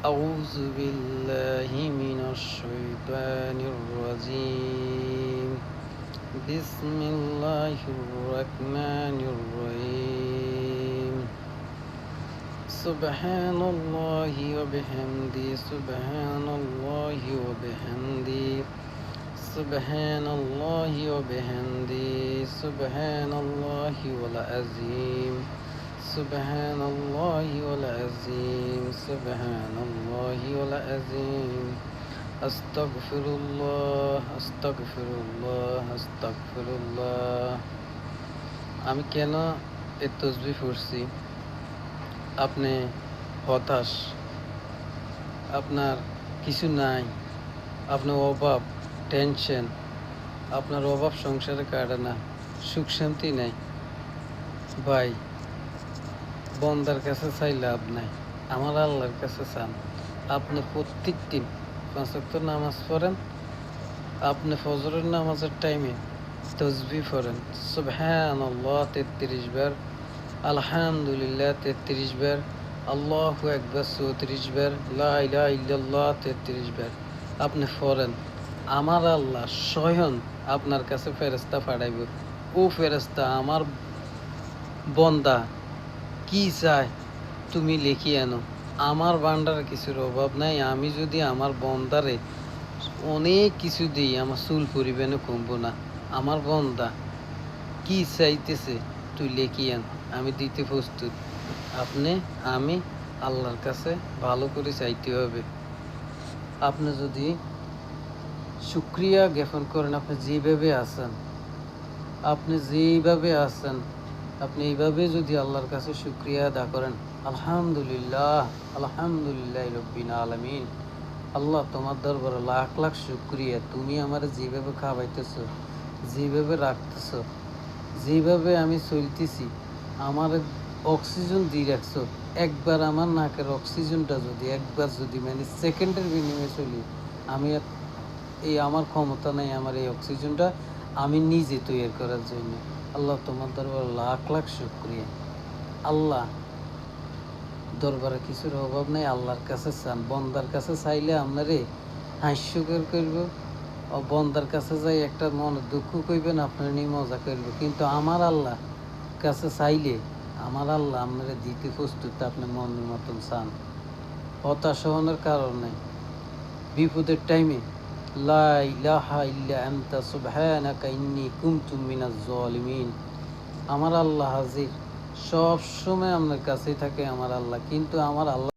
أعوذ بالله من الشيطان الرجيم بسم الله الرحمن الرحيم سبحان الله وبحمده سبحان الله وبحمده سبحان الله وبحمده سبحان الله والعظيم سبحان الله والعظيم سبحان الله والعظيم أستغفر الله أستغفر الله أستغفر الله আমি কেন এই তসবিহ পড়ছি? আপনি হতাশ, আপনার কিছু নাই, আপনার অভাব, টেনশন, আপনার অভাব সংসারে কাটে না, সুখ শান্তি নাই। ভাই, বন্দার কাছে চাই লাভ নাই, আমার আল্লাহর কাছে চান। আপনি প্রত্যেক দিন 5 ওয়াক্ত নামাজ পড়েন, আপনি ফজরের নামাজের টাইমে তসবিহ পড়েন, সুবহানাল্লাহ 33 বার, আলহামদুলিল্লাহ 33 বার, আল্লাহু আকবার 34 বার, লা ইলাহা ইল্লাল্লাহ 33 বার আপনি পড়েন। আমার আল্লাহ স্বয়ং আপনার কাছে ফেরেশতা পাঠাইব। ও ফেরেশতা, আমার বন্দা কি চায় তুমি লিখি আনো। আমার ভান্ডারে কিছুর অভাব নাই। আমি যদি আমার বন্দারে অনেক কিছু দিই, আমার চুল পরিমাণে কমবো না। আমার বন্দা কি চাইতেছে তুই লিখি আন, আমি দিতে প্রস্তুত। আমি আল্লাহর কাছে ভালো করে চাইতে হবে। আপনি যদি শুকরিয়া জ্ঞাপন করেন, আপনি যেভাবে আছেন, আপনি এইভাবে যদি আল্লাহর কাছে শুকরিয়া আদা করেন, আলহামদুলিল্লাহ আলহামদুলিল্লাহ রব্বিল আলামিন, আল্লাহ তোমার দরবারে লাখ লাখ শুকরিয়া, তুমি আমার যেভাবে খাওয়াইতেছ, যেভাবে রাখতেছ, যেভাবে আমি চলতেছি, আমার অক্সিজেন দিয়ে রাখছো। একবার আমার নাকের অক্সিজেনটা যদি মানে সেকেন্ডের বিনিময়ে চলি, আমি আমার ক্ষমতা নেই আমার এই অক্সিজেনটা আমি নিজে তৈরি করার জন্য। আল্লাহ তোমার দরবারে লাখ লাখ শুকরিয়া। আল্লাহ দরবারে কিছুর অভাব নেই, আল্লাহর কাছে চান। বন্দার কাছে চাইলে আপনারে হাস্যকর করব, বন্দার কাছে যাই একটা মনে দুঃখ করবেন, আপনার নিয়ে মজা করবে। কিন্তু আমার আল্লাহ কাছে চাইলে আমার আল্লাহ আপনারা দিতে প্রস্তুত। আপনি মনের মতন চান, হতাশ হওয়ার কারণ নেই। বিপদের টাইমে লা ইলাহা ইল্লা আনতা সুবহানাকা ইন্নী কুনতু মিনাজ জালিমিন, আমার আল্লাহ হাজির, সব সময় আপনার কাছেই থাকে আমার আল্লাহ। কিন্তু আমার আল্লাহ